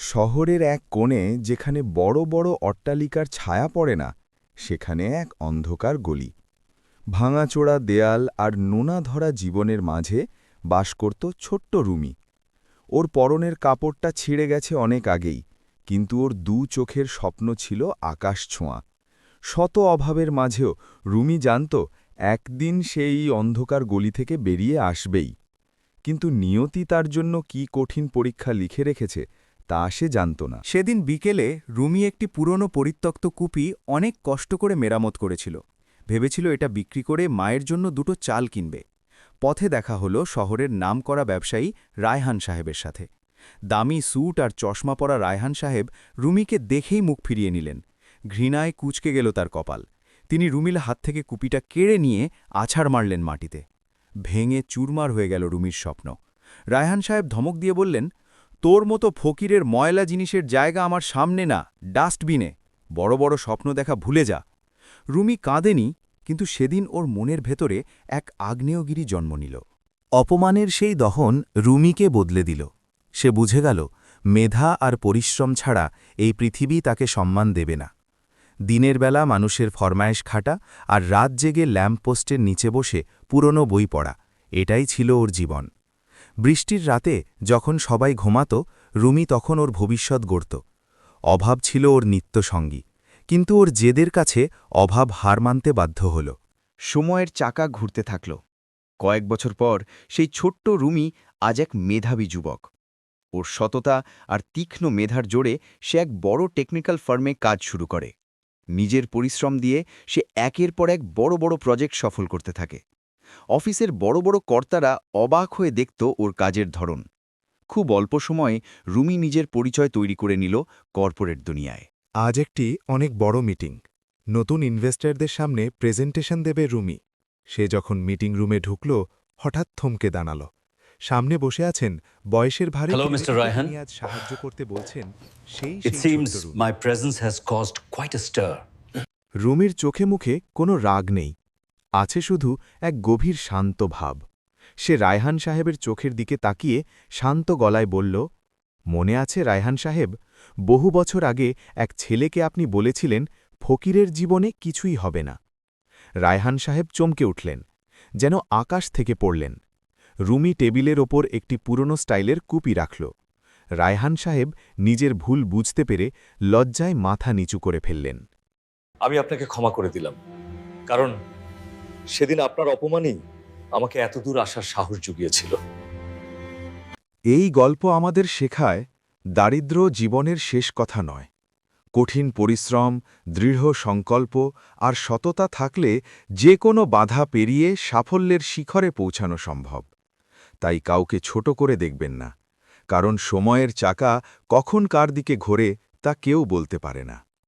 শহরের এক কোণে যেখানে বড় বড় অট্টালিকার ছায়া পড়ে না, সেখানে এক অন্ধকার গলি। ভাঙাচোরা দেয়াল আর নোনা ধরা জীবনের মাঝে বাস করত ছোট্ট রুমি। ওর পরনের কাপড়টা ছিঁড়ে গেছে অনেক আগেই, কিন্তু ওর চোখের স্বপ্ন ছিল আকাশ ছোঁয়া। শত অভাবের মাঝেও রুমি জানত একদিন সেই অন্ধকার গলি থেকে বেরিয়ে আসবেই। কিন্তু নিয়তি তার জন্য কি কঠিন পরীক্ষা লিখে রেখেছে তা সে জানত না। সেদিন বিকেলে রুমি একটি পুরনো পরিত্যক্ত কুপি অনেক কষ্ট করে মেরামত করেছিল। ভেবেছিল এটা বিক্রি করে মায়ের জন্য দুটো চাল কিনবে। পথে দেখা হলো শহরের নামকরা ব্যবসায়ী রায়হান সাহেবের সাথে। দামি স্যুট আর চশমা পরা রায়হান সাহেব রুমিকে দেখেই মুখ ফিরিয়ে নিলেন। ঘৃণায় কুঁচকে গেল তার কপাল। তিনি রুমির হাত থেকে কুপিটা কেড়ে নিয়ে আছাড় মারলেন মাটিতে। ভেঙে চুরমার হয়ে গেল রুমির স্বপ্ন। রায়হান সাহেব ধমক দিয়ে বললেন, তোর মতো ফকিরের ময়লা জিনিসের জায়গা আমার সামনে না, ডাস্টবিনে। বড় বড় স্বপ্ন দেখা ভুলে যা। রুমি কাঁদেনি, কিন্তু সেদিন ওর মনের ভেতরে এক আগ্নেয়গিরি জন্ম নিল। অপমানের সেই দহন রুমিকে বদলে দিল। সে বুঝে গেল মেধা আর পরিশ্রম ছাড়া এই পৃথিবী তাকে সম্মান দেবে না। দিনের বেলা মানুষের ফরমায়েশ খাটা আর রাত জেগে ল্যাম্পপোস্টের নিচে বসে পুরনো বই পড়া, এটাই ছিল ওর জীবন। বৃষ্টির রাতে যখন সবাই ঘুমাত, রুমি তখন ওর ভবিষ্যৎ গড়ত। অভাব ছিল ওর নিত্যসঙ্গী, কিন্তু ওর জেদের কাছে অভাব হার মানতে বাধ্য হল। সময়ের চাকা ঘুরতে থাকল। কয়েক বছর পর সেই ছোট্ট রুমি আজ এক মেধাবী যুবক। ওর সততা আর তীক্ষ্ণ মেধার জোরে সে এক বড় টেকনিক্যাল ফার্মে কাজ শুরু করে। নিজের পরিশ্রম দিয়ে সে একের পর এক বড় বড় প্রজেক্ট সফল করতে থাকে। অফিসের বড় বড় কর্তারা অবাক হয়ে দেখত ওর কাজের ধরন। খুব অল্প সময়ে রুমি নিজের পরিচয় তৈরি করে নিল কর্পোরেট দুনিয়ায়। আজ একটি অনেক বড় মিটিং। নতুন ইনভেস্টরদের সামনে প্রেজেন্টেশন দেবে রুমি। সে যখন মিটিং রুমে ঢুকল, হঠাৎ থমকে দাঁড়াল। সামনে বসে আছেন বয়সের ভারে Hello, Mr. Raihan. আজ সাহায্য করতে বলছেন সেই It seems my presence has caused quite a stir. রুমির চোখে মুখে কোনো রাগ নেই, আছে শুধু এক গভীর শান্ত ভাব। সে রায়হান সাহেবের চোখের দিকে তাকিয়ে শান্ত গলায় বলল, মনে আছে রায়হান সাহেব, বহু বছর আগে এক ছেলেকে আপনি বলেছিলেন ফকিরের জীবনে কিছুই হবে না। রায়হান সাহেব চমকে উঠলেন, যেন আকাশ থেকে পড়লেন। রুমি টেবিলের ওপর একটি পুরনো স্টাইলের কুপি রাখল। রায়হান সাহেব নিজের ভুল বুঝতে পেরে লজ্জায় মাথা নিচু করে ফেললেন। আমি আপনাকে ক্ষমা করে দিলাম, কারণ সেদিন আপনার অপমানই আমাকে এতদূর আসার সাহস জুগিয়েছিল। এই গল্প আমাদের শেখায় দারিদ্র্য জীবনের শেষ কথা নয়। কঠিন পরিশ্রম, দৃঢ় সংকল্প আর সততা থাকলে যে কোনো বাধা পেরিয়ে সাফল্যের শিখরে পৌঁছানো সম্ভব। তাই কাউকে ছোট করে দেখবেন না, কারণ সময়ের চাকা কখন কার দিকে ঘোরে তা কেউ বলতে পারে না।